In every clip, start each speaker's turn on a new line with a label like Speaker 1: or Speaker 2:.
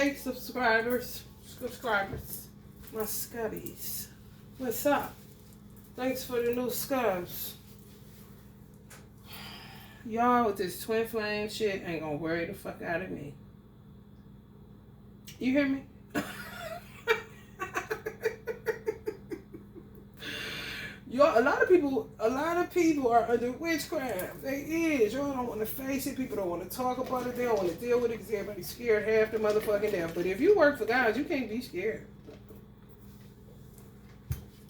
Speaker 1: Hey, subscribers, my scubbies. What's up? Thanks for the new scubs. Y'all with this twin flame shit ain't gonna worry the fuck out of me. You hear me? Y'all, a lot of people are under witchcraft. They is. Y'all don't want to face it. People don't want to talk about it. They don't want to deal with it because everybody's scared half the motherfucking death. But if you work for God, you can't be scared.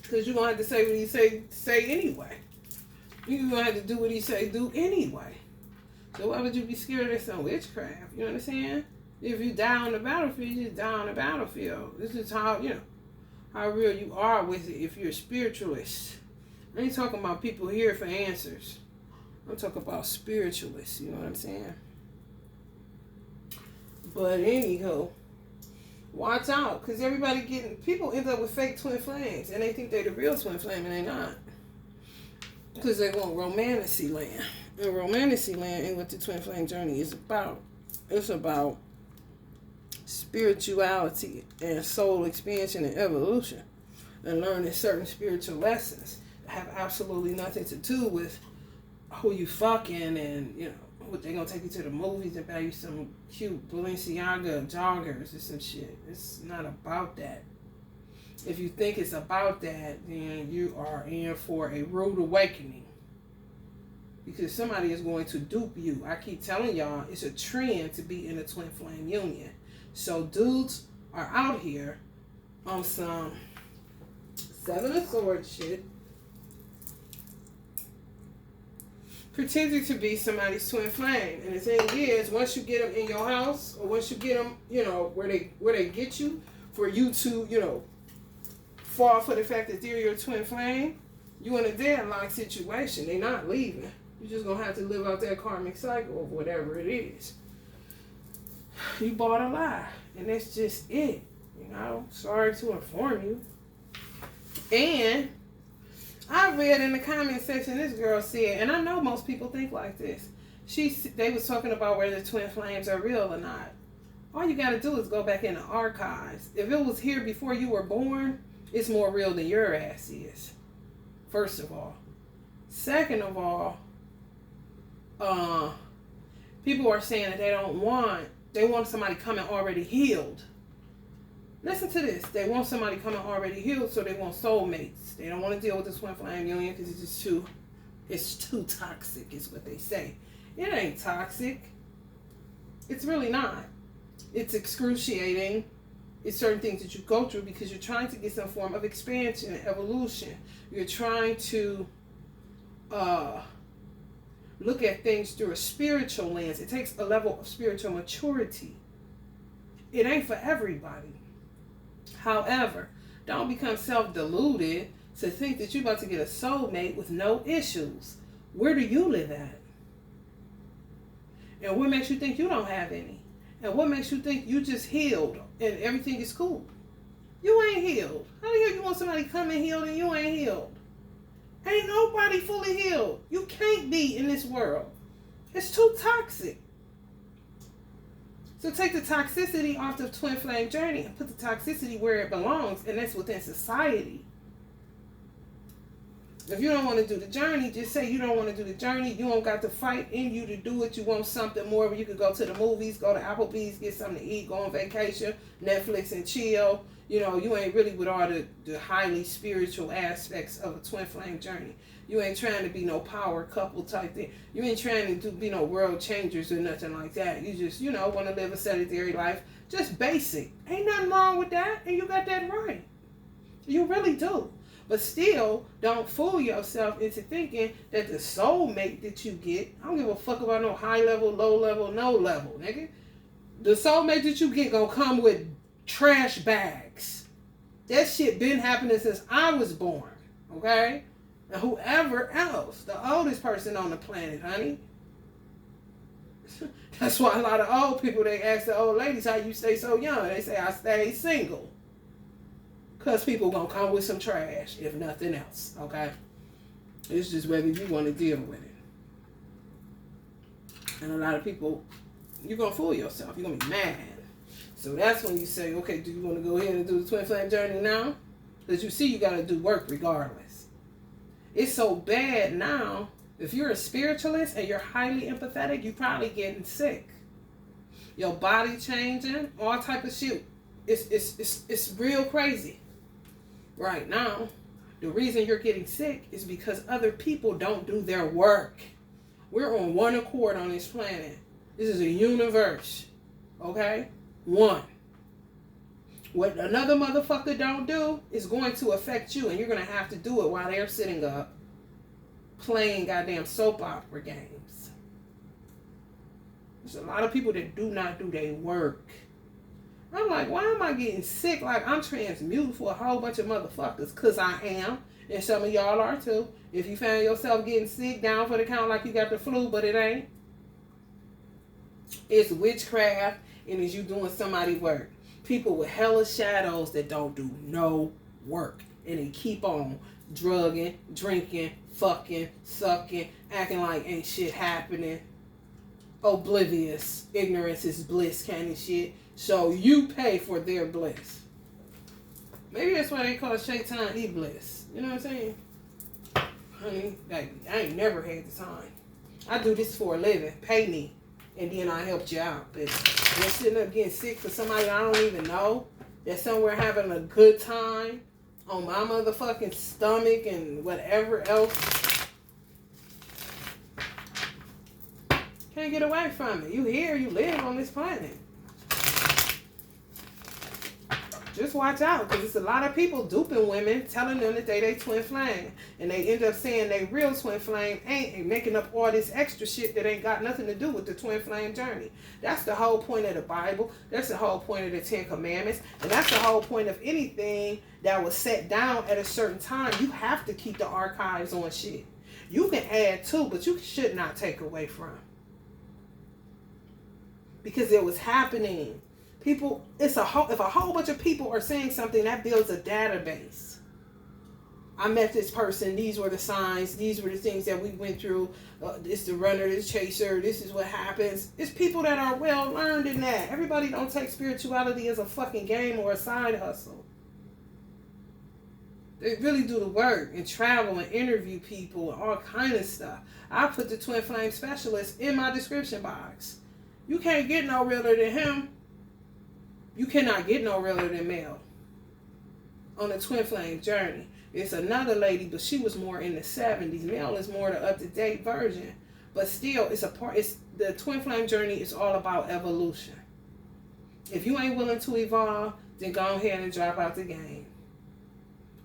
Speaker 1: Because you're going to have to say what he say anyway. You're going to have to do what he say do anyway. So why would you be scared of some witchcraft? You understand? If you die on the battlefield, you just die on the battlefield. This is how, how real you are with it if you're a spiritualist. I ain't talking about people here for answers. I'm talking about spiritualists, you know what I'm saying? But anyhow, watch out, because people end up with fake twin flames, and they think they're the real twin flame, and they're not. Because they want romanticy land. And romanticy land ain't what the twin flame journey is about. It's about spirituality and soul expansion and evolution, and learning certain spiritual lessons have absolutely nothing to do with who you fucking and what they gonna take you to the movies and buy you some cute Balenciaga joggers or some shit. It's not about that. If you think it's about that, then you are in for a rude awakening, because somebody is going to dupe you. I keep telling y'all, it's a trend to be in a twin flame union. So dudes are out here on some Seven of Swords shit, pretending to be somebody's twin flame. And the thing is, once you get them in your house, or once you get them, where they get you, for you to, fall for the fact that they're your twin flame, you in a deadlock situation. They're not leaving. You're just going to have to live out that karmic cycle of whatever it is. You bought a lie, and that's just it. Sorry to inform you. And I read in the comment section, this girl said, and I know most people think like this. They was talking about whether twin flames are real or not. All you got to do is go back in the archives. If it was here before you were born, it's more real than your ass is. First of all. Second of all, people are saying that they want somebody coming already healed. Listen to this. They want somebody coming already healed, so they want soulmates. They don't want to deal with the twin flame union because it's too toxic, is what they say. It ain't toxic. It's really not. It's excruciating. It's certain things that you go through because you're trying to get some form of expansion and evolution. You're trying to look at things through a spiritual lens. It takes a level of spiritual maturity. It ain't for everybody. However, don't become self-deluded to think that you're about to get a soulmate with no issues. Where do you live at? And what makes you think you don't have any? And what makes you think you just healed and everything is cool? You ain't healed. How the hell you want somebody coming healed and you ain't healed? Ain't nobody fully healed. You can't be in this world. It's too toxic. So take the toxicity off the twin flame journey and put the toxicity where it belongs, and that's within society. If you don't want to do the journey, just say you don't want to do the journey. You don't got to fight in you to do it. You want something more where you could go to the movies, go to Applebee's, get something to eat, go on vacation, Netflix and chill. You ain't really with all the highly spiritual aspects of a twin flame journey. You ain't trying to be no power couple type thing. You ain't trying to be no world changers or nothing like that. You just, want to live a sedentary life. Just basic. Ain't nothing wrong with that. And you got that right. You really do. But still, don't fool yourself into thinking that the soulmate that you get, I don't give a fuck about no high level, low level, no level, nigga. The soulmate that you get gonna come with trash bags. That shit been happening since I was born, okay? And whoever else, the oldest person on the planet, honey. That's why a lot of old people, they ask the old ladies, how you stay so young? They say, I stay single. Because people going to come with some trash, if nothing else, okay? It's just whether you want to deal with it. And a lot of people, you're going to fool yourself. You're going to be mad. So that's when you say, okay, do you want to go ahead and do the twin flame journey now? Because you see you got to do work regardless. It's so bad now. If you're a spiritualist and you're highly empathetic, you're probably getting sick. Your body changing, all type of shit. It's real crazy. Right now, the reason you're getting sick is because other people don't do their work. We're on one accord on this planet. This is a universe. Okay? One. What another motherfucker don't do is going to affect you, and you're going to have to do it while they're sitting up playing goddamn soap opera games. There's a lot of people that do not do their work. I'm like, why am I getting sick? Like, I'm transmuting for a whole bunch of motherfuckers. Because I am. And some of y'all are too. If you found yourself getting sick, down for the count like you got the flu, but it ain't. It's witchcraft, and it's you doing somebody's work. People with hella shadows that don't do no work. And they keep on drugging, drinking, fucking, sucking, acting like ain't shit happening. Oblivious. Ignorance is bliss kind of shit. So you pay for their bliss. Maybe that's why they call Shaitan Iblis. You know what I'm saying? Honey, like, I ain't never had the time. I do this for a living. Pay me. And then I helped you out. But you're sitting up getting sick for somebody I don't even know. That's somewhere having a good time. On my motherfucking stomach and whatever else. Can't get away from it. You here, you live on this planet. Just watch out, because it's a lot of people duping women, telling them that they twin flame. And they end up saying they real twin flame ain't, and making up all this extra shit that ain't got nothing to do with the twin flame journey. That's the whole point of the Bible. That's the whole point of the 10 Commandments. And that's the whole point of anything that was set down at a certain time. You have to keep the archives on shit. You can add to, but you should not take away from. Because it was happening. People, if a whole bunch of people are saying something, that builds a database. I met this person, these were the signs, these were the things that we went through. It's the runner, this chaser, this is what happens. It's people that are well learned in that. Everybody don't take spirituality as a fucking game or a side hustle. They really do the work and travel and interview people and all kind of stuff. I put the twin flame specialist in my description box. You can't get no realer than him. You cannot get no realer than Mel on the twin flame journey. It's another lady, but she was more in the 70s. Mel is more the up-to-date version. But still, it's the twin flame journey is all about evolution. If you ain't willing to evolve, then go ahead and drop out the game.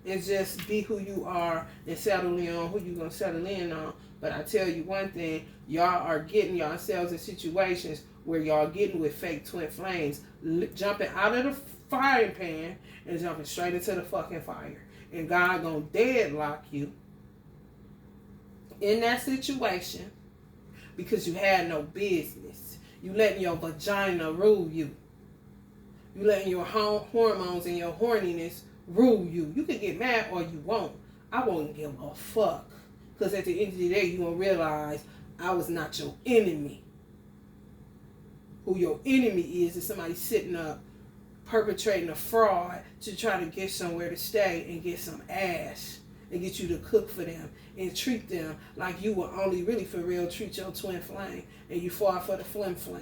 Speaker 1: And just be who you are and settle in on who you're going to settle in on. But I tell you one thing, y'all are getting yourselves in situations where y'all getting with fake twin flames, jumping out of the frying pan and jumping straight into the fucking fire. And God gonna deadlock you in that situation because you had no business. You letting your vagina rule you. You letting your hormones and your horniness rule you. You can get mad or you won't. I won't give a fuck. Because at the end of the day, you're going to realize I was not your enemy. Who your enemy is somebody sitting up perpetrating a fraud to try to get somewhere to stay and get some ass and get you to cook for them and treat them like you will only really for real treat your twin flame and you fall for the flim flam.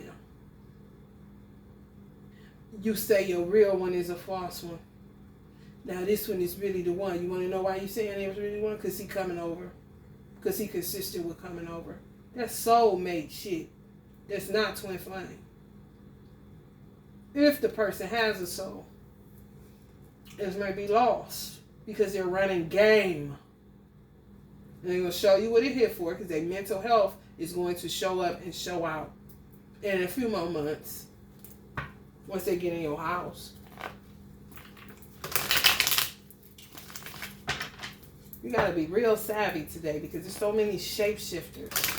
Speaker 1: You say your real one is a false one. Now this one is really the one. You want to know why you saying it was really one? Because he coming over. Because he consistent with coming over. That's soulmate shit. That's not twin flame. If the person has a soul, it may be lost because they're running game. And they're going to show you what they're here for because their mental health is going to show up and show out in a few more months once they get in your house. You got to be real savvy today because there's so many shapeshifters.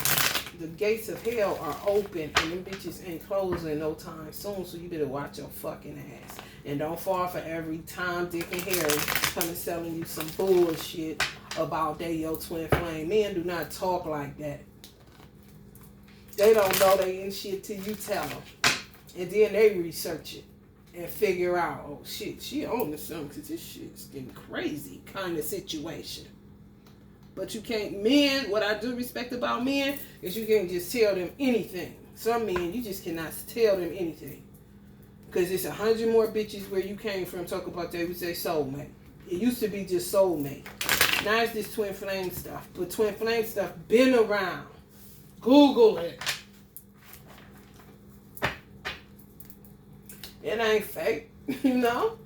Speaker 1: The gates of hell are open and them bitches ain't closing no time soon, so you better watch your fucking ass. And don't fall for every Tom, Dick, and Harry coming selling you some bullshit about they your twin flame. Men do not talk like that. They don't know they in shit till you tell them. And then they research it. and figure out, oh shit, she on to something because this shit's getting crazy kind of situation. But you can't, men, what I do respect about men is you can't just tell them anything. Some men, you just cannot tell them anything. Because it's 100 more bitches where you came from talk about they would say soulmate. It used to be just soulmate. Now it's this twin flame stuff. But twin flame stuff been around. Google it. It ain't fake, you know?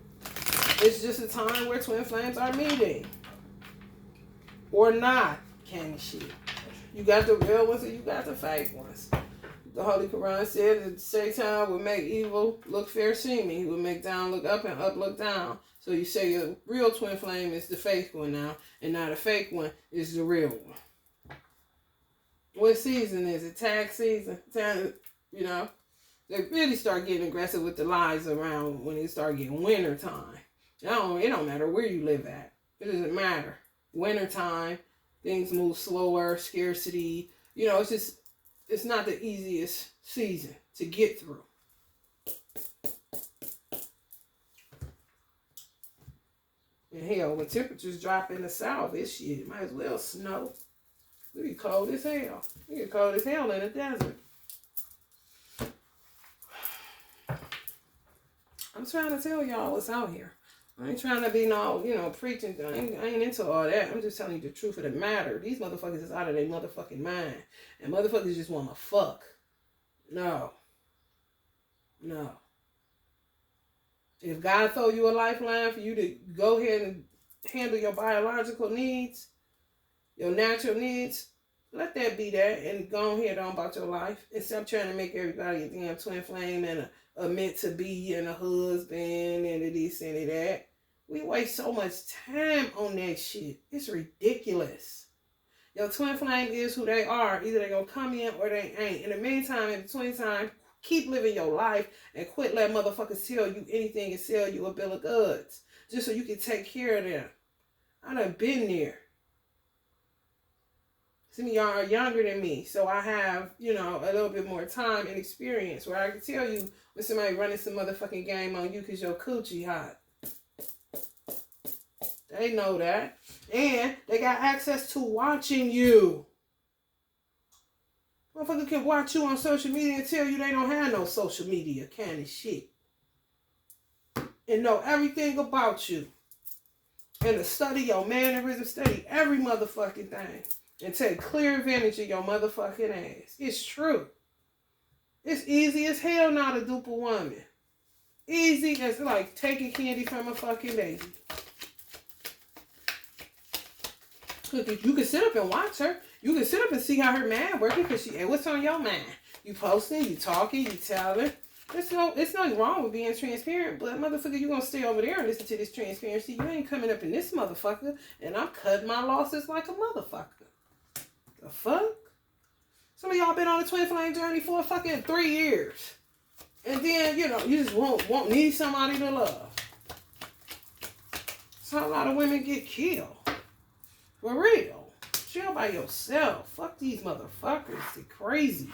Speaker 1: It's just a time where twin flames are meeting. Or not, kind of shit. You got the real ones and you got the fake ones. The Holy Quran said that Satan would make evil look fair seeming. He would make down look up and up look down. So you say your real twin flame is the fake one now, and now the fake one is the real one. What season is it? Tag season? You know? They really start getting aggressive with the lies around when it start getting winter time. It don't matter where you live at. It doesn't matter. Winter time, things move slower, scarcity. You know, it's not the easiest season to get through. And hell, when temperatures drop in the south, it's shit. It might as well snow. It be cold as hell. It get cold as hell in the desert. I'm trying to tell y'all what's out here. I ain't trying to be no, preaching. I ain't into all that. I'm just telling you the truth of the matter. These motherfuckers is out of their motherfucking mind. And motherfuckers just want to fuck. No. If God throw you a lifeline for you to go ahead and handle your biological needs, your natural needs, let that be that and go ahead on about your life. And stop trying to make everybody a damn twin flame and a meant to be and a husband and a this and a that. We waste so much time on that shit. It's ridiculous. Your twin flame is who they are. Either they're going to come in or they ain't. In the meantime, in between time, keep living your life and quit letting motherfuckers tell you anything and sell you a bill of goods. Just so you can take care of them. I done been there. Some of y'all are younger than me, so I have, a little bit more time and experience where I can tell you when somebody running some motherfucking game on you because your coochie hot. They know that. And they got access to watching you. Motherfucker can watch you on social media and tell you they don't have no social media kind of shit. And know everything about you. And to study your mannerism, study every motherfucking thing. And take clear advantage of your motherfucking ass. It's true. It's easy as hell now to dupe a woman. Easy as like taking candy from a fucking baby. You can sit up and watch her. You can sit up and see how her mind working because what's on your mind? You posting, you talking, you telling. It's nothing wrong with being transparent, but motherfucker, you gonna stay over there and listen to this transparency. You ain't coming up in this motherfucker, and I'm cutting my losses like a motherfucker. The fuck? Some of y'all been on a twin flame journey for fucking 3 years. And then, you just won't need somebody to love. So a lot of women get killed. For real. Chill by yourself. Fuck these motherfuckers. They're crazy.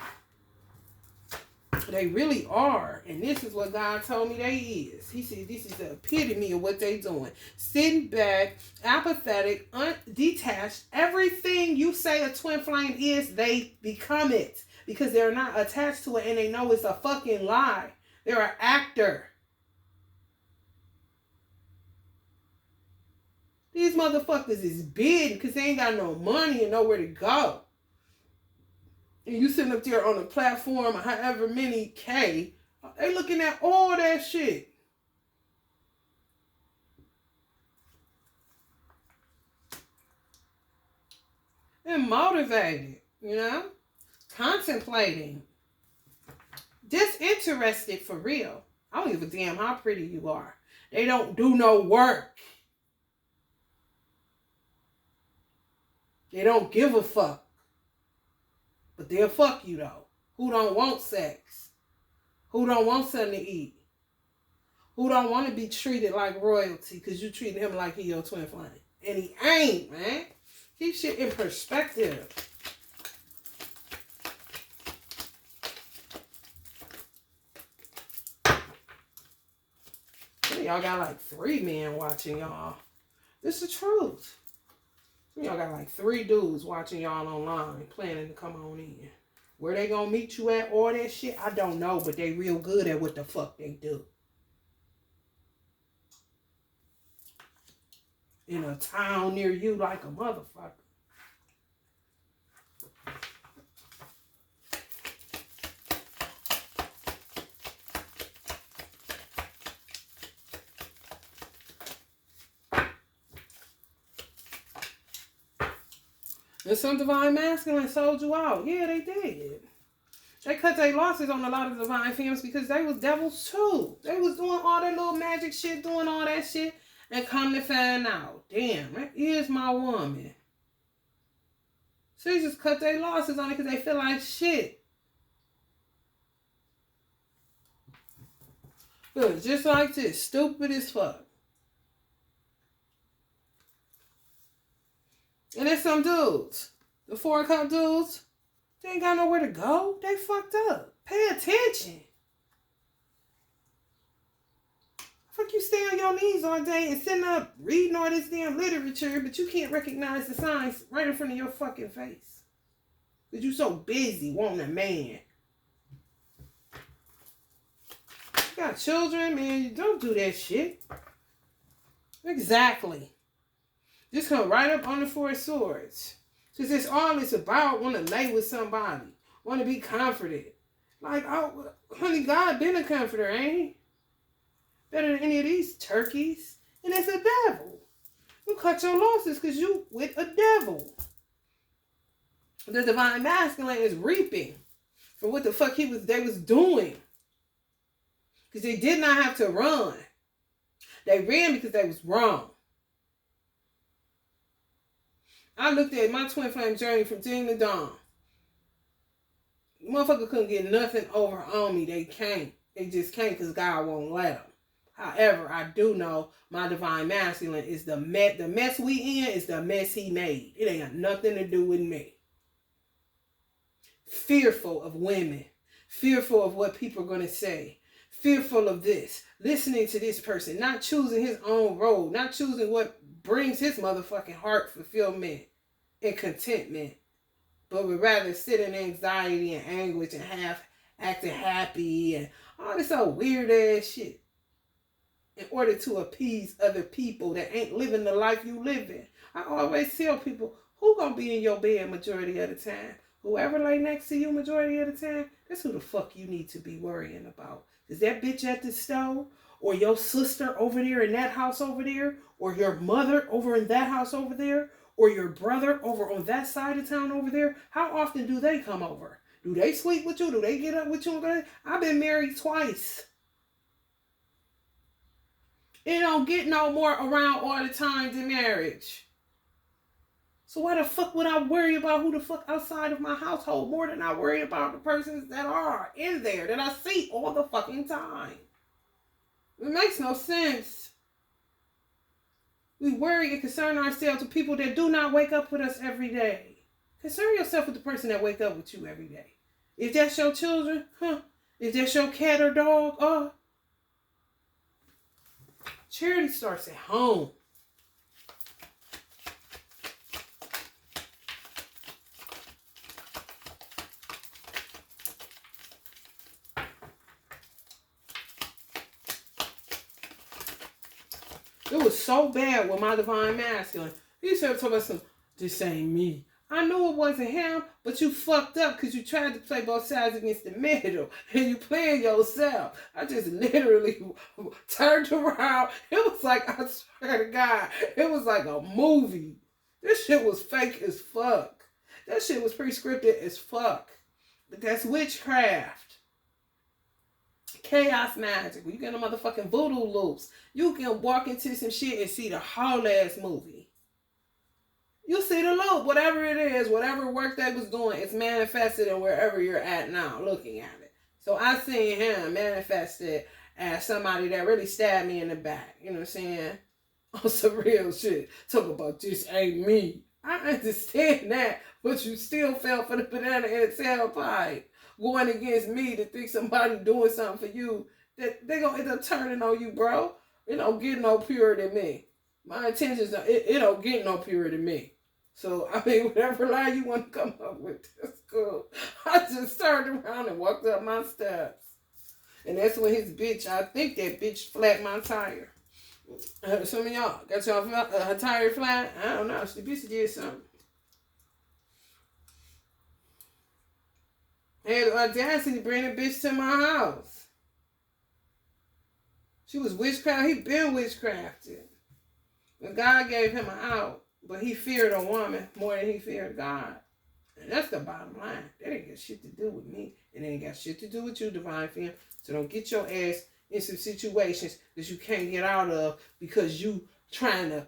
Speaker 1: They really are. And this is what God told me they is. He said this is the epitome of what they doing. Sitting back, apathetic, detached. Everything you say a twin flame is, they become it. Because they're not attached to it and they know it's a fucking lie. They're an actor. These motherfuckers is big because they ain't got no money and nowhere to go. And you sitting up there on a platform of however many K, they looking at all that shit. And motivated, contemplating, disinterested for real. I don't give a damn how pretty you are. They don't do no work. They don't give a fuck. But they'll fuck you though. Who don't want sex? Who don't want something to eat? Who don't want to be treated like royalty because you treating him like he your twin flame? And he ain't, man. Keep shit in perspective. y'all got like 3 men watching y'all. This is the truth. Y'all got like 3 dudes watching y'all online, planning to come on in. Where they gonna meet you at, all that shit, I don't know, but they real good at what the fuck they do. In a town near you like a motherfucker. And some divine masculine sold you out. Yeah, they did. They cut their losses on a lot of divine femmes because they was devils too. They was doing all that little magic shit, doing all that shit, and come to find out, damn, that is my woman. So they just cut their losses on it because they feel like shit. Look, just like this, stupid as fuck. And there's some dudes, the 4-cup dudes, they ain't got nowhere to go. They fucked up. Pay attention. Fuck, you stay on your knees all day and sitting up reading all this damn literature, but you can't recognize the signs right in front of your fucking face. Because you so busy wanting a man. You got children, man. You don't do that shit. Exactly. Just come right up on the 4 swords. Because it's all it's about. Want to lay with somebody. Want to be comforted. Like, oh, honey, God been a comforter, ain't he? Better than any of these turkeys. And it's a devil. You cut your losses because you with a devil. The divine masculine is reaping for what the fuck they was doing. Because they did not have to run. They ran because they was wrong. I looked at my twin flame journey from ding to dawn. Motherfucker couldn't get nothing over on me. They can't. They just can't because God won't let them. However, I do know my divine masculine is the mess we in is the mess he made. It ain't got nothing to do with me. Fearful of women. Fearful of what people are going to say. Fearful of this. Listening to this person. Not choosing his own road. Not choosing what brings his motherfucking heart fulfillment and contentment. But would rather sit in anxiety and anguish and half acting happy and all this old weird ass shit. In order to appease other people that ain't living the life you live in. I always tell people, who gonna be in your bed majority of the time? Whoever lay next to you majority of the time, that's who the fuck you need to be worrying about. Is that bitch at the stove? Or your sister over there in that house over there? Or your mother over in that house over there? Or your brother over on that side of town over there? How often do they come over? Do they sleep with you? Do they get up with you? I've been married twice. It don't get no more around all the time than marriage. So why the fuck would I worry about who the fuck outside of my household more than I worry about the persons that are in there that I see all the fucking time? It makes no sense. We worry and concern ourselves with people that do not wake up with us every day. Concern yourself with the person that wake up with you every day. If that's your children, if that's your cat or dog, charity starts at home. It was so bad with my divine masculine. He started talking about this ain't me. I knew it wasn't him, but you fucked up because you tried to play both sides against the middle. And you playing yourself. I just literally turned around. It was like, I swear to God, it was like a movie. This shit was fake as fuck. That shit was pre-scripted as fuck. But that's witchcraft. Chaos magic. When you get a motherfucking voodoo loops, you can walk into some shit and see the whole ass movie. You'll see the loop, whatever it is, whatever work they was doing, it's manifested in wherever you're at now, looking at it. So I seen him manifested as somebody that really stabbed me in the back. You know what I'm saying? On some real shit. Talk about this ain't me. I understand that, but you still fell for the banana in a tailpipe. Going against me to think somebody doing something for you, that they gonna end up turning on you, bro. It don't get no purer than me. My intentions, it don't get no purer than me. So, I mean, whatever lie you want to come up with, that's cool. I just turned around and walked up my steps. And that's when his bitch, I think that bitch flat my tire. Some of y'all got y'all tire flat? I don't know. The bitch did something. Had the audacity to bring the bitch to my house. She was witchcraft. He been witchcrafted. And God gave him an out, but he feared a woman more than he feared God. And that's the bottom line. That ain't got shit to do with me. It ain't got shit to do with you, Divine Femme. So don't get your ass in some situations that you can't get out of because you trying to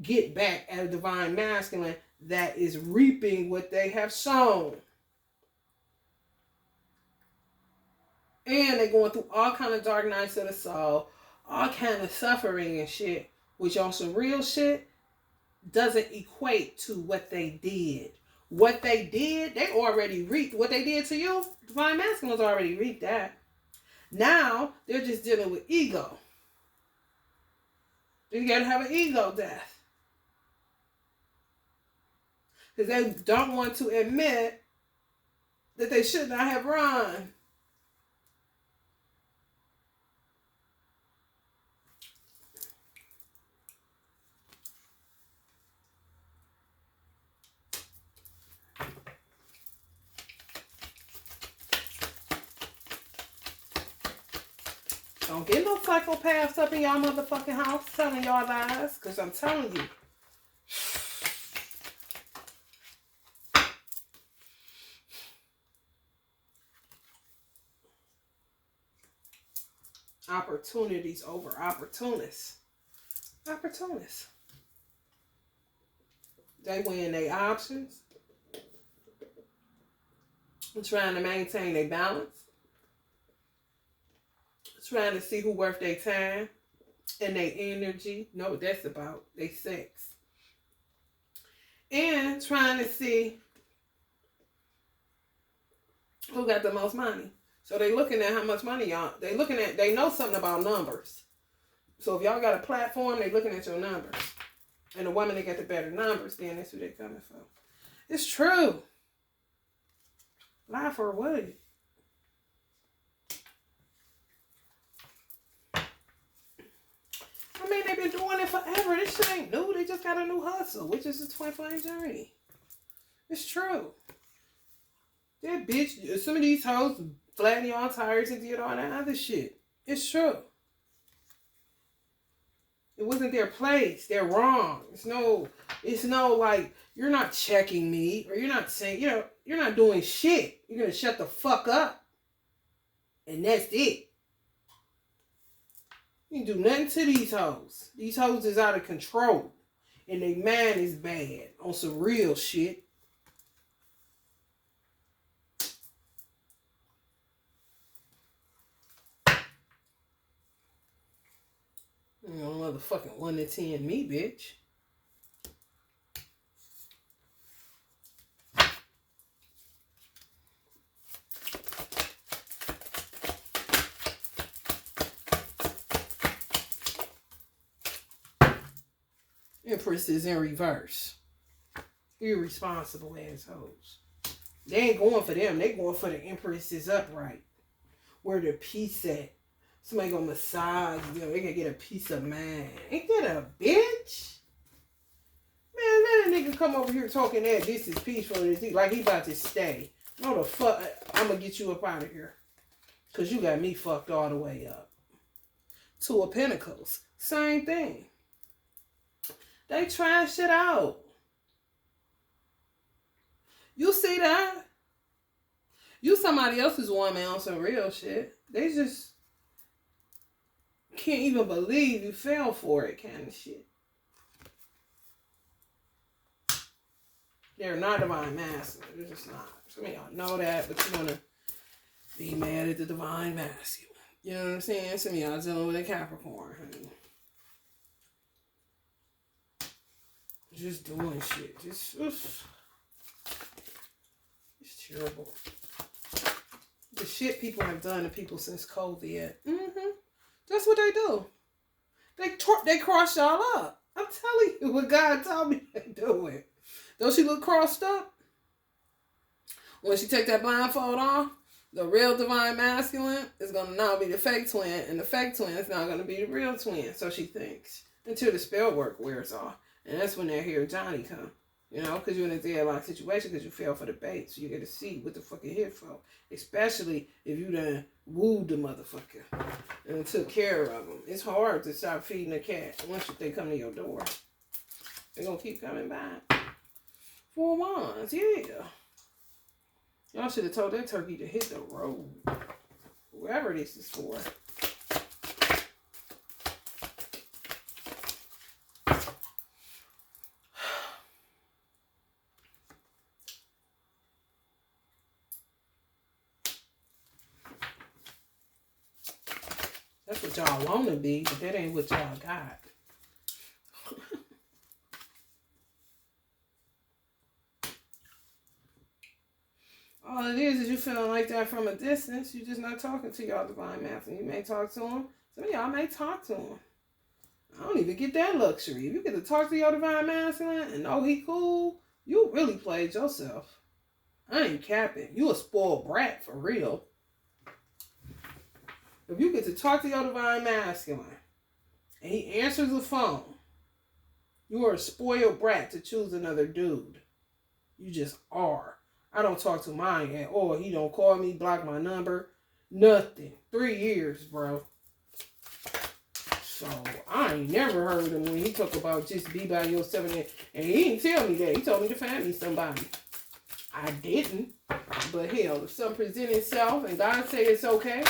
Speaker 1: get back at a Divine Masculine that is reaping what they have sown. And they're going through all kind of dark nights of the soul, all kind of suffering and shit, which on some real shit doesn't equate to what they did. What they did, they already reaped. What they did to you, Divine Masculines already reaped that. Now, they're just dealing with ego. You gotta have an ego death. Because they don't want to admit that they should not have run. Don't get no psychopaths up in y'all motherfucking house telling y'all lies, because I'm telling you. Opportunities over opportunists. Opportunists. They win their options. They're trying to maintain their balance. Trying to see who worth their time and their energy. Know what that's about. They sex. And trying to see who got the most money. So they looking at how much money y'all. They know something about numbers. So if y'all got a platform, they looking at your numbers. And the woman that got the better numbers, then that's who they coming from. It's true. Lie for what? I mean, they've been doing it forever. This shit ain't new. They just got a new hustle, which is the twin flame journey. It's true. That bitch, some of these hoes flatten y'all tires and did all that other shit. It's true. It wasn't their place. They're wrong. It's no like, you're not checking me, or you're not saying, you're not doing shit. You're going to shut the fuck up. And that's it. You can do nothing to these hoes. These hoes is out of control. And their mind is bad. On some real shit. You know, motherfucking 1 to 10 me, bitch. Empresses in reverse. Irresponsible assholes. They ain't going for them. They going for the empresses upright. Where the peace at. Somebody gonna massage them. They gonna get a peace of mind. Ain't that a bitch? Man, let a nigga come over here talking that this is peaceful. Like he about to stay. No the fuck. I'm gonna get you up out of here. Cause you got me fucked all the way up. 2 of Pentacles. Same thing. They trying shit out. You see that? You somebody else's woman on some real shit. They just can't even believe you fell for it kind of shit. They're not Divine Masculine. They're just not. Some of y'all know that, but you want to be mad at the Divine Masculine. You know what I'm saying? Some of y'all dealing with a Capricorn, honey. Just doing shit. It's terrible. The shit people have done to people since COVID. That's what they do. They cross y'all up. I'm telling you what God told me to do it. Don't she look crossed up? When she take that blindfold off, the real divine masculine is going to now be the fake twin, and the fake twin is now going to be the real twin. So she thinks, until the spell work wears off. And that's when they hear Johnny come. You know, because you're in a deadlock situation because you fell for the bait. So you get to see what the fuck you're here for. Especially if you done wooed the motherfucker and took care of them. It's hard to stop feeding a cat once they come to your door. They're going to keep coming back. 4 Wands, yeah. Y'all should have told that turkey to hit the road. Whoever this is for. That's what y'all want to be, but that ain't what y'all got. All it is you feeling like that from a distance. You're just not talking to y'all divine masculine. You may talk to them. Some of y'all may talk to him. I don't even get that luxury. If you get to talk to your divine masculine and know he cool, you really played yourself. I ain't capping. You a spoiled brat for real. If you get to talk to your divine masculine and he answers the phone, you are a spoiled brat to choose another dude. You just are. I don't talk to mine at all. He don't call me, block my number, nothing. 3 years, bro. So I ain't never heard him when he talk about just be by yourself. And he didn't tell me that. He told me to find me somebody. I didn't. But hell, if something present itself and God say it's okay,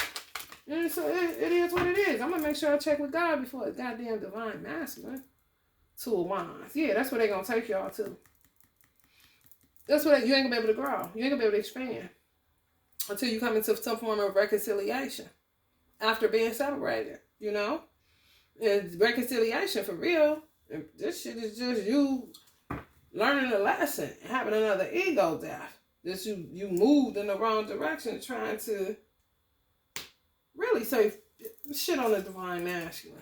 Speaker 1: and so it is what it is. I'm going to make sure I check with God before it's goddamn divine masculine. 2 of Wands. Yeah, that's where they going to take y'all to. That's what you ain't going to be able to grow. You ain't going to be able to expand until you come into some form of reconciliation after being separated, you know? And reconciliation for real. This shit is just you learning a lesson and having another ego death. This you moved in the wrong direction trying to really say shit on the divine masculine.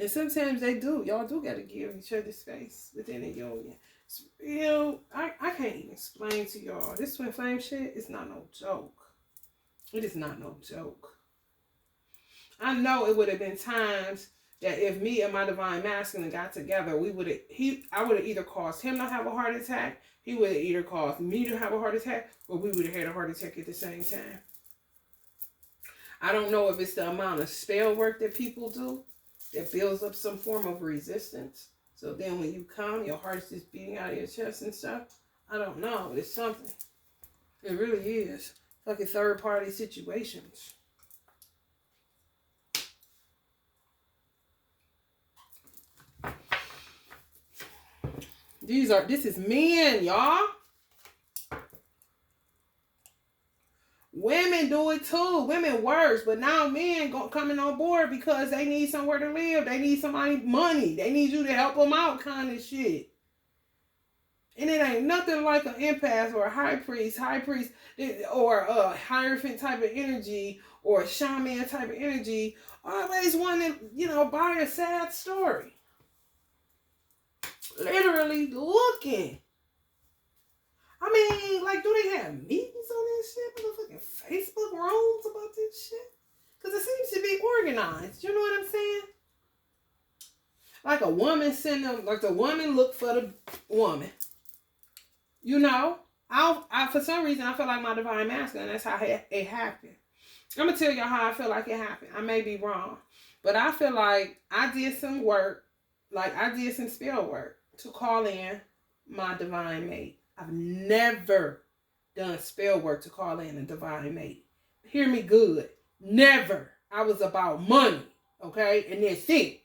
Speaker 1: And sometimes they do. Y'all do got to give each other space within the union. It's real. I can't even explain to y'all. This twin flame shit is not no joke. It is not no joke. I know it would have been times that if me and my divine masculine got together, I would have either caused him to have a heart attack, he would have either caused me to have a heart attack, or we would have had a heart attack at the same time. I don't know if it's the amount of spell work that people do that builds up some form of resistance. So then when you come, your heart's just beating out of your chest and stuff. I don't know. It's something. It really is. Like a third party situations. This is men, y'all. Women do it too. Women worse. But now men coming on board because they need somewhere to live. They need somebody money. They need you to help them out kind of shit. And it ain't nothing like an empath or a high priest, or a hierophant type of energy, or a shaman type of energy. Always want to, buy a sad story. Literally looking. I mean, like, do they have meetings on this shit? Motherfucking Facebook rooms about this shit? Because it seems to be organized. You know what I'm saying? Like a woman send them, like the woman look for the woman. I for some reason, I feel like my divine masculine, that's how it happened. I'm going to tell y'all how I feel like it happened. I may be wrong. But I feel like I did some work, like I did some spell work to call in my divine mate. I've never done spell work to call in a divine mate. Hear me good. Never. I was about money. Okay? And that's it.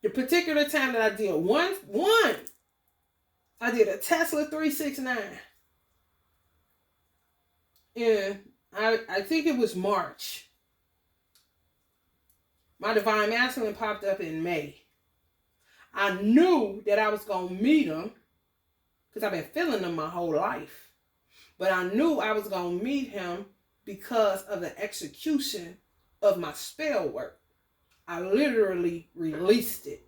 Speaker 1: The particular time that I did one, I did a Tesla 369. And I think it was March. My divine masculine popped up in May. I knew that I was going to meet him because I've been feeling them my whole life. But I knew I was going to meet him because of the execution of my spell work. I literally released it.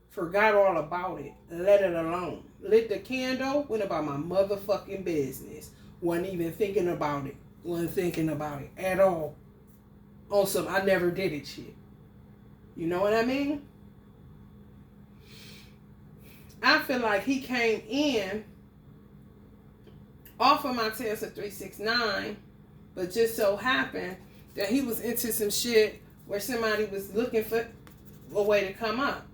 Speaker 1: Forgot all about it. Let it alone. Lit the candle. Went about my motherfucking business. Wasn't even thinking about it. Wasn't thinking about it at all. On some I never did it shit. You know what I mean? I feel like he came in off of my test of 369, but just so happened that he was into some shit where somebody was looking for a way to come up.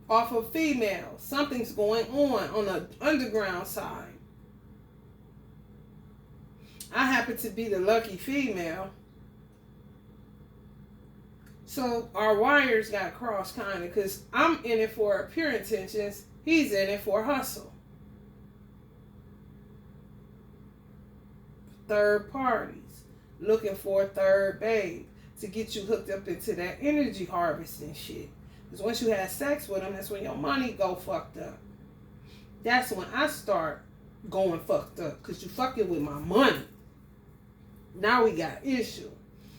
Speaker 1: Off of female. Something's going on the underground side. I happen to be the lucky female. So our wires got crossed kind of because I'm in it for pure intentions. He's in it for hustle. Third parties. Looking for a third babe to get you hooked up into that energy harvesting shit. Because once you have sex with them, that's when your money go fucked up. That's when I start going fucked up. Because you fucking with my money. Now we got issue.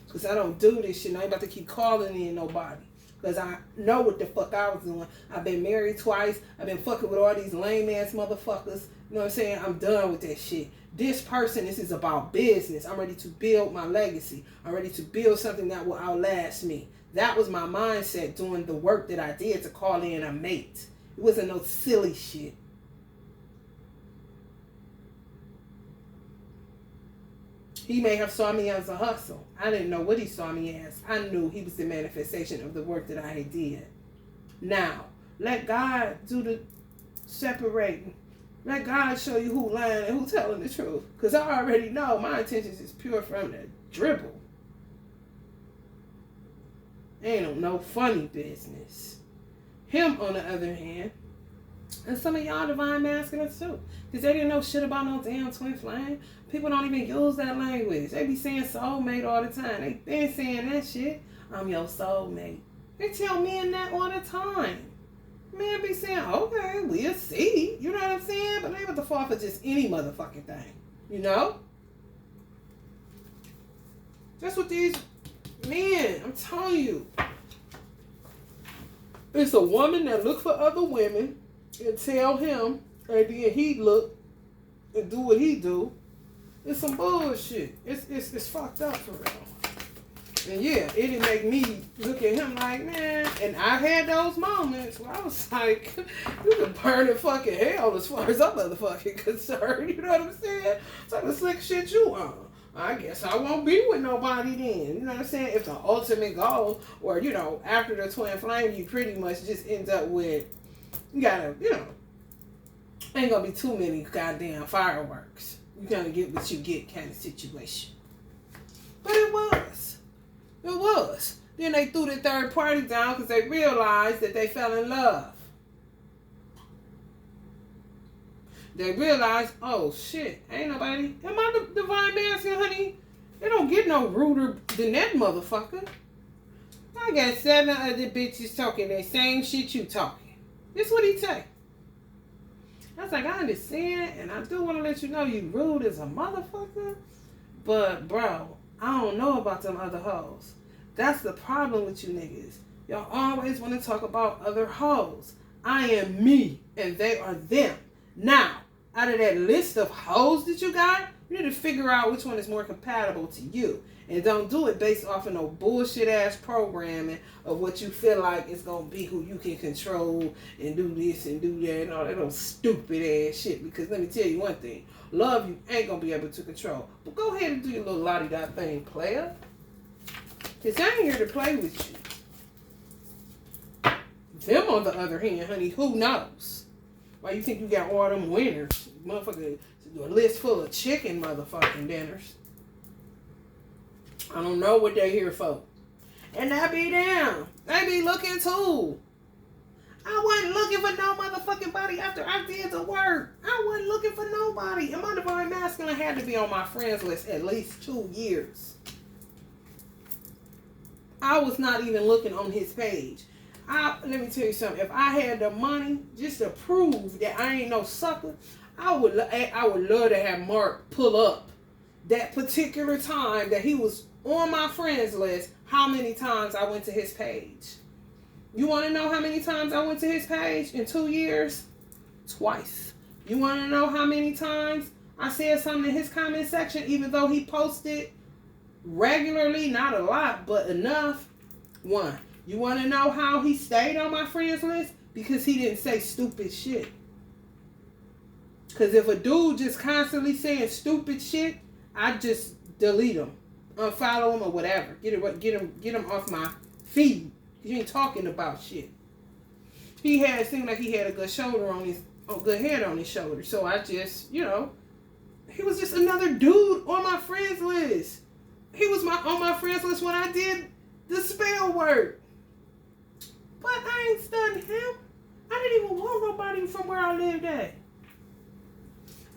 Speaker 1: Because I don't do this shit. I ain't about to keep calling in nobody. Because I know what the fuck I was doing. I've been married twice. I've been fucking with all these lame ass motherfuckers. You know what I'm saying? I'm done with that shit. This person, this is about business. I'm ready to build my legacy. I'm ready to build something that will outlast me. That was my mindset doing the work that I did to call in a mate. It wasn't no silly shit. He may have saw me as a hustle. I didn't know what he saw me as. I knew he was the manifestation of the work that I did. Now, let God do the separating. Let God show you who lying and who telling the truth. Because I already know my intentions is pure from the dribble. Ain't no funny business. Him, on the other hand, and some of y'all divine masculines too. Because they didn't know shit about no damn twin flame. People don't even use that language. They be saying soulmate all the time. They been saying that shit. I'm your soulmate. They tell men that all the time. Men be saying, okay, we'll see. You know what I'm saying? But they able to fall for just any motherfucking thing. You know? That's what these men, I'm telling you. It's a woman that look for other women and tell him, and then he look and do what he do. It's some bullshit. It's fucked up for real. And yeah, it'd make me look at him like, man, and I had those moments where I was like, you can burn in fucking hell as far as I'm motherfucking concerned. You know what I'm saying? It's like the slick shit you on. I guess I won't be with nobody then. You know what I'm saying? If the ultimate goal, or, you know, after the twin flame, you pretty much just end up with, you gotta, you know, ain't gonna be too many goddamn fireworks. You gotta get what you get kind of situation. But it was. It was. Then they threw the third party down because they realized that they fell in love. They realized, oh shit, ain't nobody. Am I the divine masculine, honey? They don't get no ruder than that motherfucker. I got 7 other bitches talking that same shit you talking. This what he say. I was like, I understand, and I do want to let you know you rude as a motherfucker. But, bro, I don't know about them other hoes. That's the problem with you niggas. Y'all always want to talk about other hoes. I am me, and they are them. Now, out of that list of hoes that you got, you need to figure out which one is more compatible to you. And don't do it based off of no bullshit ass programming of what you feel like is going to be who you can control and do this and do that and all that old stupid ass shit. Because let me tell you one thing. Love you ain't going to be able to control. But go ahead and do your little lottie-dot thing, player. Because I ain't here to play with you. Them, on the other hand, honey, who knows? Why you think you got all them winners? Motherfucker, a list full of chicken motherfucking dinners. I don't know what they here for. And that be them. They be looking too. I wasn't looking for no motherfucking body after I did the work. I wasn't looking for nobody. And my divine masculine had to be on my friends list at least 2 years. I was not even looking on his page. Let me tell you something. If I had the money just to prove that I ain't no sucker, I would love to have Mark pull up that particular time that he was on my friends list, how many times I went to his page. You want to know how many times I went to his page in 2 years? Twice. You want to know how many times I said something in his comment section, even though he posted regularly, not a lot, but enough? 1. You want to know how he stayed on my friends list? Because he didn't say stupid shit. Because if a dude just constantly saying stupid shit, I just delete him, unfollow him, or whatever. Get him off my feed. You ain't talking about shit. It seemed like he had a good good head on his shoulder. So I just, he was just another dude on my friends list. He was on my friends list when I did the spell work. But I ain't studying him. I didn't even want nobody from where I lived at.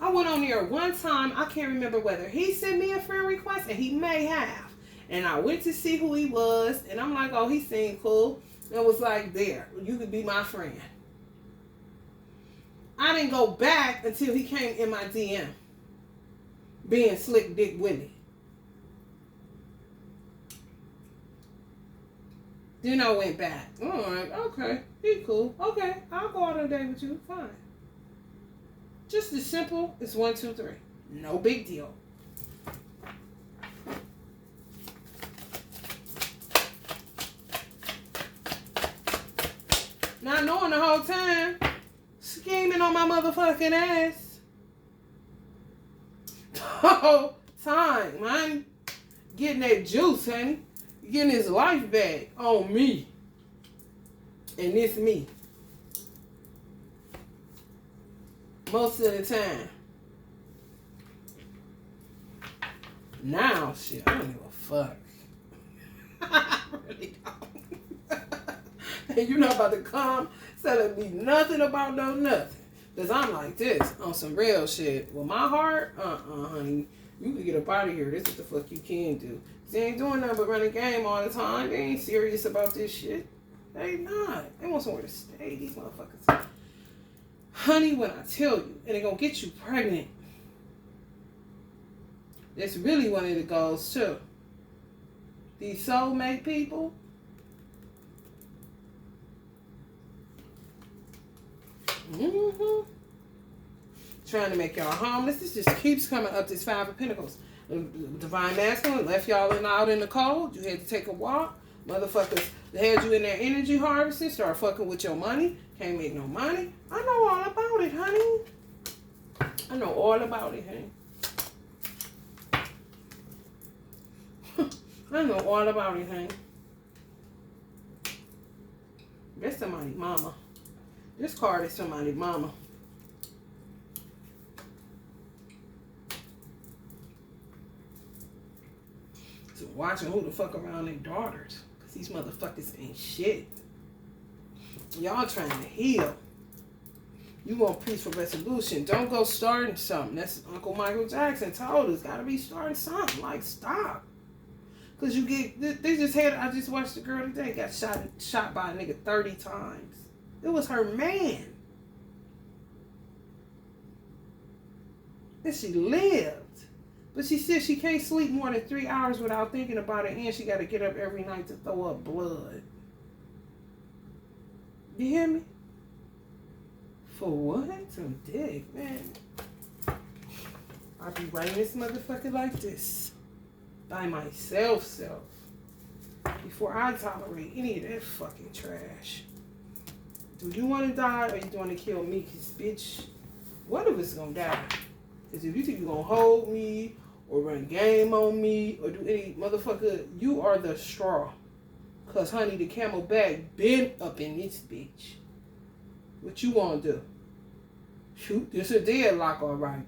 Speaker 1: I went on there one time. I can't remember whether he sent me a friend request, and he may have. And I went to see who he was, and I'm like, oh, he seemed cool. And it was like, there, you could be my friend. I didn't go back until he came in my DM, being Slick Dick Willie. Then I went back. All right, okay, he cool. Okay, I'll go out on a date with you. Fine. Just as simple as 1, 2, 3. No big deal. Not knowing the whole time, scheming on my motherfucking ass. The whole time, man. Getting that juice, honey. Getting his life back on me. And it's me. Most of the time. Now, shit, I don't give a fuck. I really don't. And you're not about to come telling me nothing about no nothing. Because I'm like this, on some real shit. With my heart, honey, you can get up out of here. This is the fuck you can do. They ain't doing nothing but running game all the time. They ain't serious about this shit. They not. They want somewhere to stay, these motherfuckers. Honey, when I tell you, and they're going to get you pregnant. That's really one of the goals, too. These soulmate people. Trying to make y'all homeless. This just keeps coming up, this 5 of Pentacles. The Divine Masculine left y'all out in the cold. You had to take a walk. Motherfuckers had you in there energy harvesting. Start fucking with your money. Can't make no money. I know all about it, honey. I know all about it, honey. I know all about it, honey. That's somebody's mama. This card is somebody's mama. So watching who the fuck around their daughters. Because these motherfuckers ain't shit. Y'all trying to heal. You want peaceful resolution. Don't go starting something. That's Uncle Michael Jackson told us. Gotta be starting something. Like, stop. Because you get, I just watched a girl today got shot by a nigga 30 times. It was her man. And she lived. But she said she can't sleep more than 3 hours without thinking about it. And she got to get up every night to throw up blood. You hear me? For what? Some dick, man. I'll be writing this motherfucker like this. By myself, before I tolerate any of that fucking trash. Do you want to die or you want to kill me? Because, bitch, one of us going to die. Because if you think you're going to hold me or run game on me or do any motherfucker, you are the straw. Because, honey, the camelback been up in this bitch. What you want to do? Shoot, this a deadlock, all right.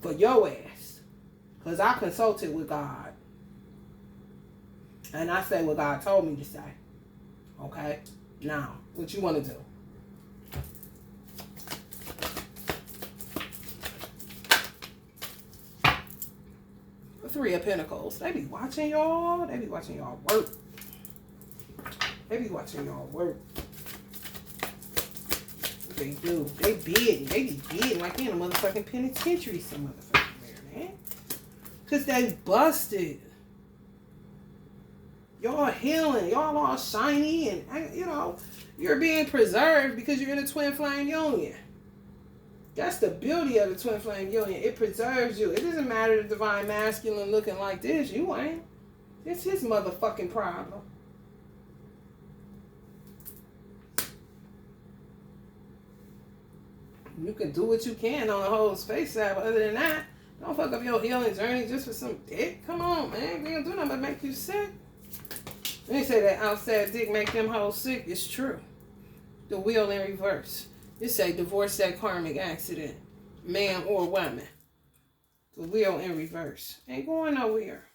Speaker 1: For your ass. Because I consulted with God. And I say what God told me to say. Okay? Now, what you want to do? The 3 of Pentacles. They be watching y'all. They be watching y'all work. They be watching y'all work. They do. They bid. They be bidding like in a motherfucking penitentiary some motherfucking there, man. Because they busted. Y'all healing. Y'all all shiny and, you know, you're being preserved because you're in a twin flame union. That's the beauty of the twin flame union. It preserves you. It doesn't matter the divine masculine looking like this. You ain't. It's his motherfucking problem. You can do what you can on the whole space side, but other than that, don't fuck up your healing journey just for some dick. Come on, man. We don't do nothing but make you sick. Let me say that outside dick make them hoes sick. It's true. The wheel in reverse. It say divorce that karmic accident, man or woman. The wheel in reverse. Ain't going nowhere.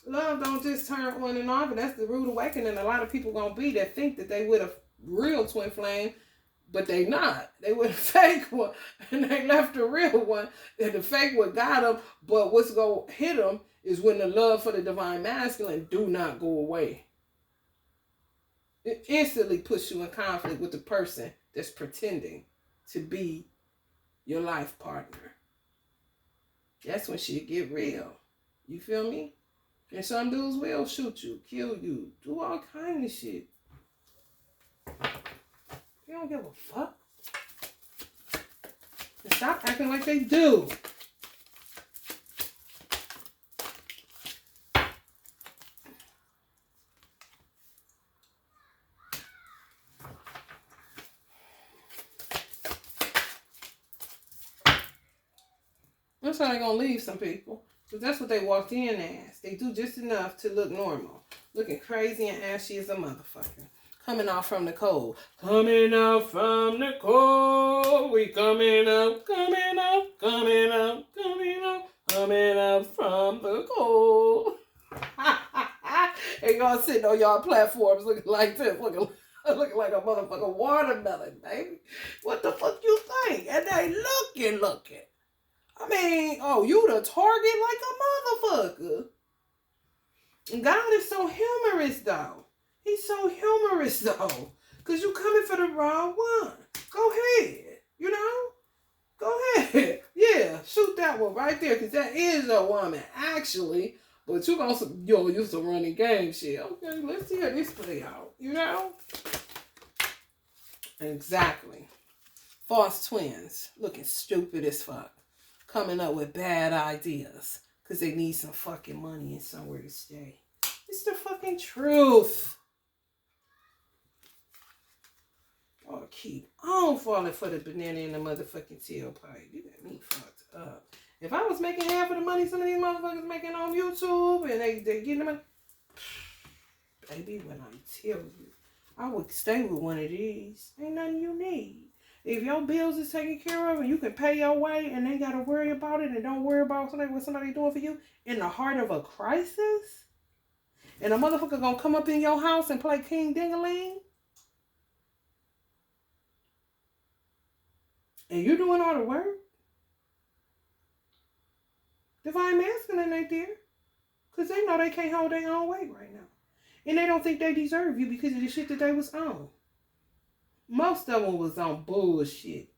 Speaker 1: Love don't just turn on and off, and that's the rude awakening a lot of people gonna be that think that they with a real twin flame, but they not. They with a fake one, and they left the real one, and the fake one got them, but what's gonna hit them is when the love for the divine masculine do not go away. It instantly puts you in conflict with the person that's pretending to be your life partner. That's when shit get real. You feel me? And some dudes will shoot you, kill you, do all kind of shit. They don't give a fuck. And stop acting like they do. That's how they're going to leave some people. Because that's what they walked in as. They do just enough to look normal. Looking crazy and ashy as a motherfucker. Coming out from the cold. Coming out from the cold. We coming out, coming out, coming out, coming out, coming out from the cold. And y'all sitting on y'all platforms looking like this. Looking like a motherfucking watermelon, baby. What the fuck you think? And they looking. I mean, oh, you the target like a motherfucker. God is so humorous, though. He's so humorous, though. Because you coming for the wrong one. Go ahead. You know? Go ahead. Yeah, shoot that one right there. Because that is a woman, actually. But you gonna, you some running game shit. Okay, let's hear this play out. You know? Exactly. False twins. Looking stupid as fuck. Coming up with bad ideas because they need some fucking money and somewhere to stay. It's the fucking truth. Oh, keep on falling for the banana in the motherfucking tailpipe. You got me fucked up. If I was making half of the money some of these motherfuckers making on YouTube and they getting the money, baby, when I tell you, I would stay with one of these. Ain't nothing you need. If your bills is taken care of and you can pay your way and ain't got to worry about it and don't worry about what somebody doing for you in the heart of a crisis, and a motherfucker gonna come up in your house and play King Ding-a-ling, and you doing all the work, divine masculine ain't there because they know they can't hold their own weight right now. And they don't think they deserve you because of the shit that they was on. Most of them was on bullshit.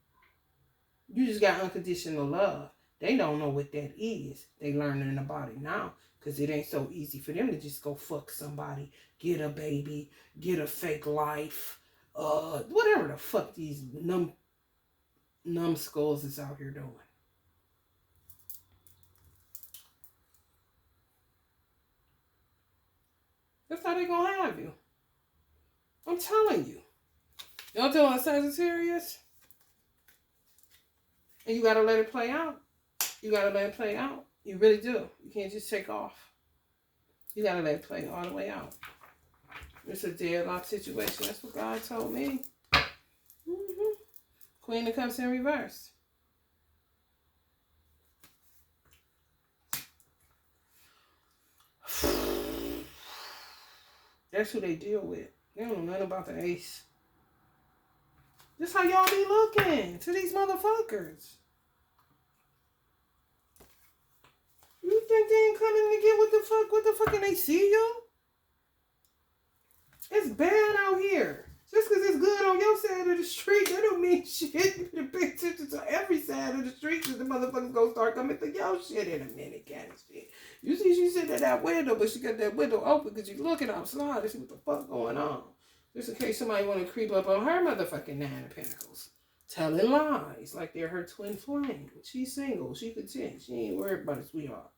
Speaker 1: You just got unconditional love. They don't know what that is. They learning about it now because it ain't so easy for them to just go fuck somebody, get a baby, get a fake life, whatever the fuck these numbskulls is out here doing. That's how they gonna have you. I'm telling you. Y'all doing Sagittarius? And you gotta let it play out. You gotta let it play out. You really do. You can't just take off. You gotta let it play all the way out. It's a deadlock situation. That's what God told me. Mm-hmm. Queen of Cups in reverse. That's who they deal with. They don't know nothing about the ace. This how y'all be looking to these motherfuckers. You think they ain't coming to get what the fuck, and they see you? It's bad out here. Just because it's good on your side of the street, that don't mean ain't shit. You better pay attention to every side of the street because the motherfuckers gonna start coming to your shit in a minute, kind of shit. You see, she sitting at that window, but she got that window open because you looking outside to see what the fuck going on. Just in case somebody want to creep up on her motherfucking 9 of Pentacles. Telling lies like they're her twin flame. She's single. She content. She ain't worried about a sweetheart.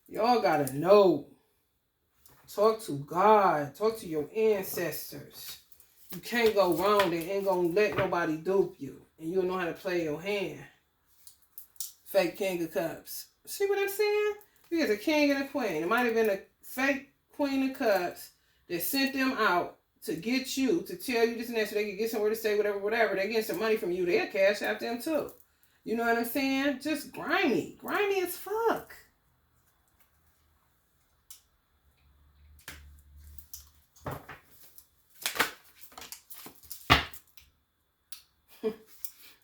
Speaker 1: Y'all gotta know. Talk to God. Talk to your ancestors. You can't go wrong. They ain't gonna let nobody dupe you. And you don't know how to play your hand. Fake King of Cups. See what I'm saying? Because a king and a queen. It might have been a fake Queen of Cups that sent them out to get you, to tell you this and that so they could get somewhere to stay, whatever. They get some money from you. They'll cash out them too. You know what I'm saying? Just grimy. Grimy as fuck.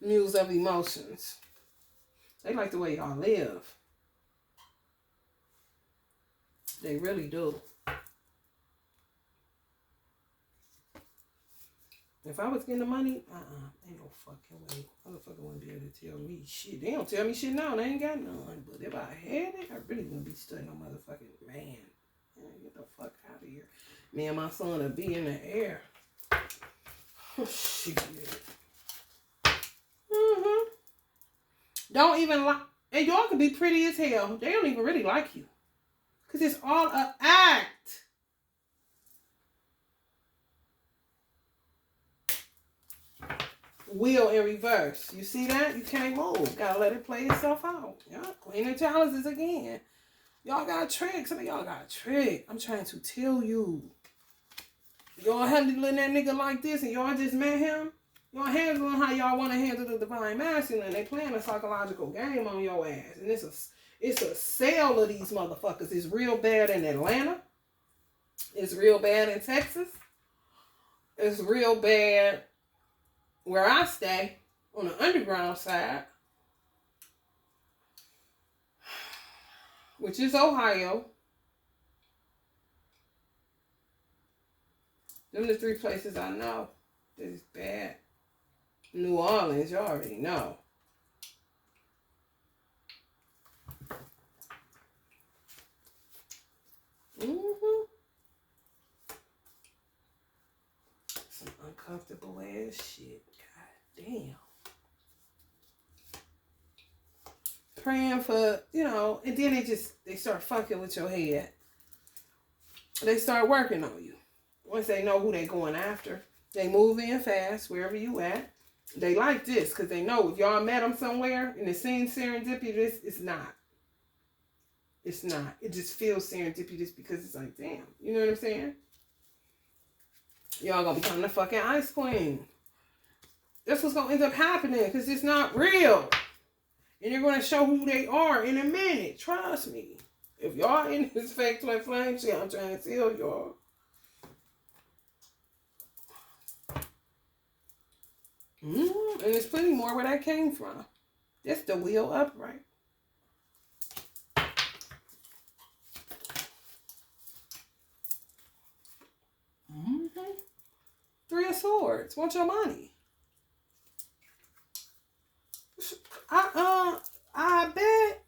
Speaker 1: Muse of emotions. They like the way y'all live. They really do. If I was getting the money, ain't no fucking way. Motherfucker wouldn't be able to tell me shit. They don't tell me shit now. They ain't got none. But if I had it, I really wouldn't be studying no motherfucking man. Get the fuck out of here. Me and my son would be in the air. Oh, shit. Don't even like, and y'all can be pretty as hell. They don't even really like you. Because it's all an act. Wheel in reverse. You see that? You can't move. Gotta let it play itself out. Yeah, Queen of Chalices again. Y'all got a trick. Some of y'all got a trick. I'm trying to tell you. Y'all handling that nigga like this and y'all just met him. Y'all handling how y'all want to handle the divine masculine. They playing a psychological game on your ass. And it's a sale of these motherfuckers. It's real bad in Atlanta. It's real bad in Texas. It's real bad where I stay on the underground side, which is Ohio. Them the 3 places I know that is bad. New Orleans, you already know. Some uncomfortable ass shit. God damn. Praying for, and then they start fucking with your head. They start working on you. Once they know who they going after, they move in fast wherever you at. They like this because they know if y'all met them somewhere and it seems serendipitous, it's not. It's not. It just feels serendipitous because it's like, damn. You know what I'm saying? Y'all gonna become the fucking ice queen. That's what's gonna end up happening because it's not real. And they're gonna show who they are in a minute. Trust me. If y'all in this fake twin flame shit, I'm trying to tell y'all. And there's plenty more where that came from. That's the wheel upright. Three of Swords. Want your money? I bet.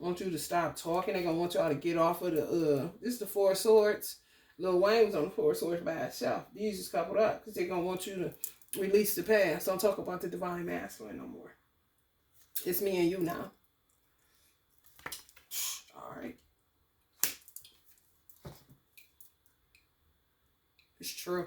Speaker 1: Want you to stop talking. They're gonna want y'all to get off of the this is the 4 of Swords. Lil Wayne was on the 4 of Swords by itself. These just coupled up because they're gonna want you to release the past. Don't talk about the divine masculine no more. It's me and you now. Alright. It's true.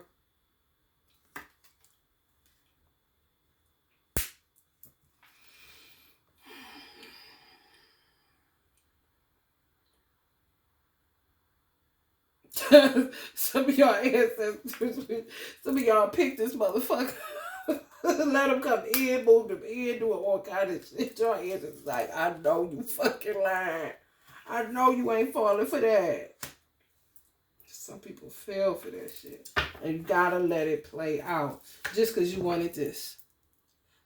Speaker 1: Some of y'all ancestors, some of y'all picked this motherfucker. Let them come in, move them in, doing all kind of shit. Your ancestors like, I know you fucking lying. I know you ain't falling for that. Some people fell for that shit. And you gotta let it play out. Just because you wanted this.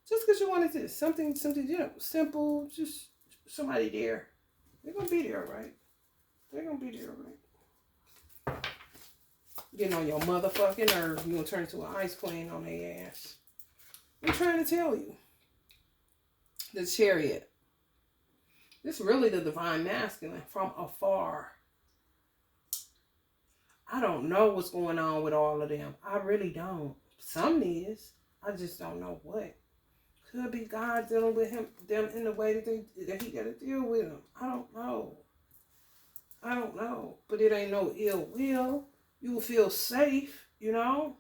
Speaker 1: Just because you wanted this. Something, simple. Just somebody there. They're gonna be there, right? They're gonna be there, right? Getting on your motherfucking nerves. You gonna turn into an ice queen on their ass. I'm trying to tell you. The Chariot. This is really the divine masculine from afar. I don't know what's going on with all of them. I really don't. Some is. I just don't know what. Could be God dealing with them in the way that he got to deal with them. I don't know. I don't know. But it ain't no ill will. You will feel safe, you know.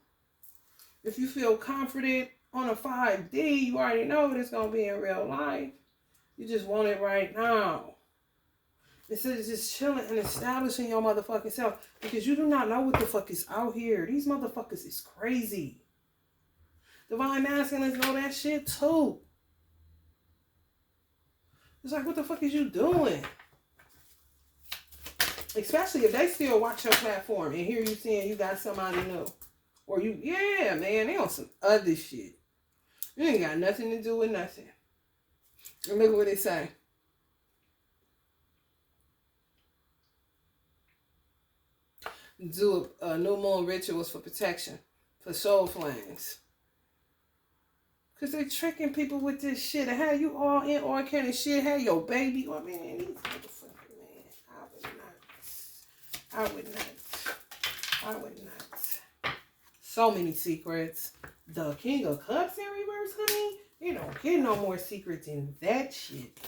Speaker 1: If you feel comforted on a 5D, you already know what it's going to be in real life. You just want it right now. Instead of just chilling and establishing your motherfucking self. Because you do not know what the fuck is out here. These motherfuckers is crazy. Divine masculines know that shit too. It's like, what the fuck is you doing? Especially if they still watch your platform and hear you saying you got somebody new. Or you, yeah, man, they on some other shit. You ain't got nothing to do with nothing. And look what they say. Do a new moon rituals for protection. For soul flames. Because they tricking people with this shit. And have you all in all kind of shit. Have your baby. Oh, man, these motherfuckers, man. I would not. So many secrets. The King of Cups in reverse, honey. You don't get no more secrets in that shit.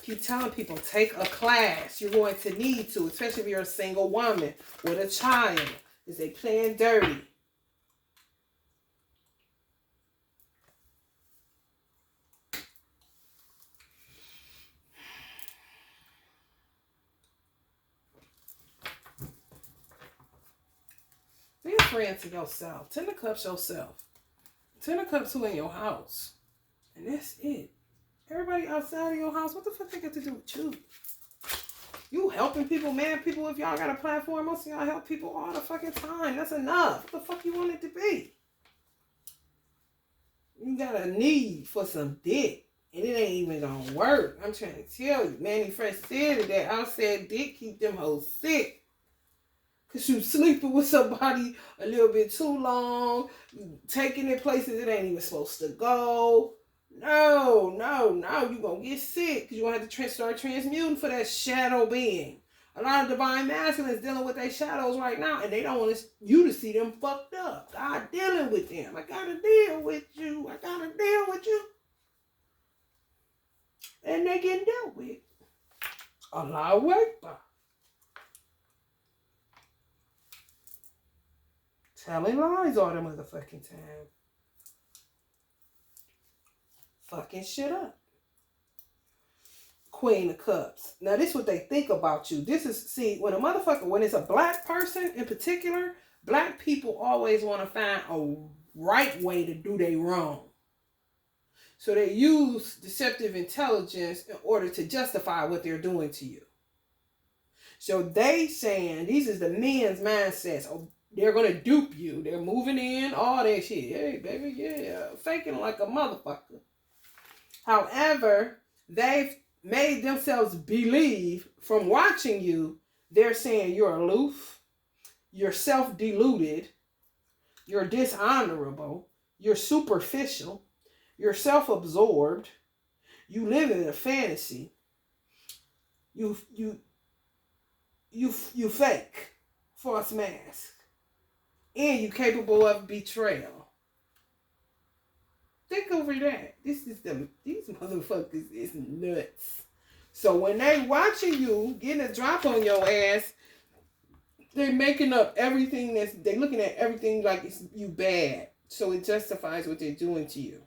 Speaker 1: Keep telling people, take a class. You're going to need to, especially if you're a single woman with a child. Is they playing dirty? Be a friend to yourself. 10 of Cups yourself. 10 of Cups who in your house. And that's it. Everybody outside of your house, what the fuck they got to do with you? You helping people, man. People, if y'all got a platform, most of y'all help people all the fucking time. That's enough. What the fuck you want it to be? You got a need for some dick. And it ain't even gonna work. I'm trying to tell you. Manny Fresh said that outside dick keep them hoes sick. Because you sleeping with somebody a little bit too long. Taking it places it ain't even supposed to go. No. You're going to get sick. Because you're going to have to start transmuting for that shadow being. A lot of divine masculines dealing with their shadows right now. And they don't want you to see them fucked up. God dealing with them. I got to deal with you. And they getting dealt with. Allahu Akbar. Telling lies all the motherfucking time. Fucking shit up. Queen of Cups. Now, this is what they think about you. This is, see, when it's a black person in particular, black people always want to find a right way to do they wrong. So they use deceptive intelligence in order to justify what they're doing to you. So they saying, these is the men's mindsets. Oh, they're going to dupe you. They're moving in, all that shit. Hey, baby, yeah. Faking like a motherfucker. However, they've made themselves believe from watching you, they're saying you're aloof, you're self-deluded, you're dishonorable, you're superficial, you're self-absorbed, you live in a fantasy, you fake, false mask. And you're capable of betrayal. Think over that. These motherfuckers is nuts. So when they watching you, getting a drop on your ass, they making up everything they looking at everything like it's you bad. So it justifies what they're doing to you.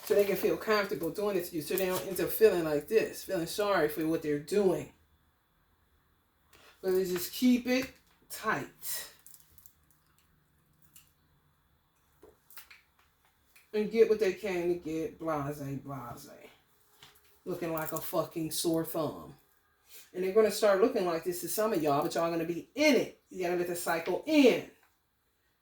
Speaker 1: So they can feel comfortable doing it to you. So they don't end up feeling like this, feeling sorry for what they're doing. But they just keep it tight. And get what they came to get, blase. Looking like a fucking sore thumb. And they're going to start looking like this to some of y'all, but y'all going to be in it. You got to let the cycle in.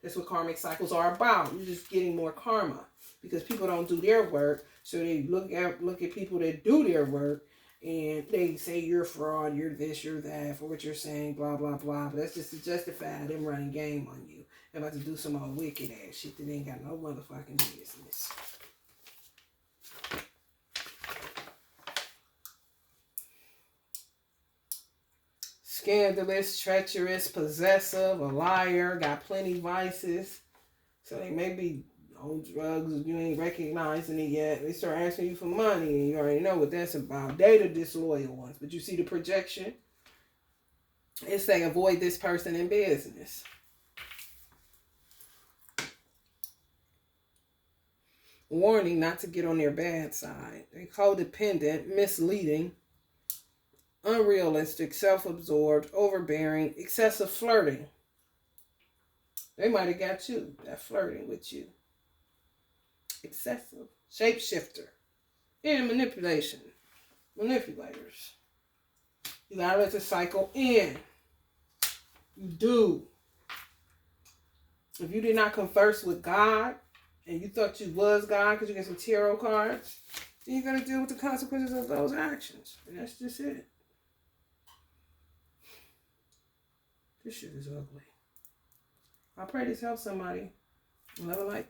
Speaker 1: That's what karmic cycles are about. You're just getting more karma because people don't do their work. So they look at people that do their work and they say you're a fraud, you're this, you're that, for what you're saying, blah, blah, blah. But that's just to justify them running game on you. They're about to do some more wicked ass shit that ain't got no motherfucking business. Scandalous, treacherous, possessive, a liar, got plenty vices. So they may be on drugs, you ain't recognizing it yet. They start asking you for money and you already know what that's about. They the disloyal ones. But you see the projection? It's saying avoid this person in business. Warning not to get on their bad side. They codependent, misleading, unrealistic, self-absorbed, overbearing, excessive flirting. They might have got you. That flirting with you. Excessive. Shapeshifter. And manipulation. Manipulators. You gotta let the cycle in. You do. If you did not converse with God, and you thought you was God because you get some tarot cards, then you're gonna deal with the consequences of those actions. And that's just it. This shit is ugly. I pray this helps somebody. Love and light.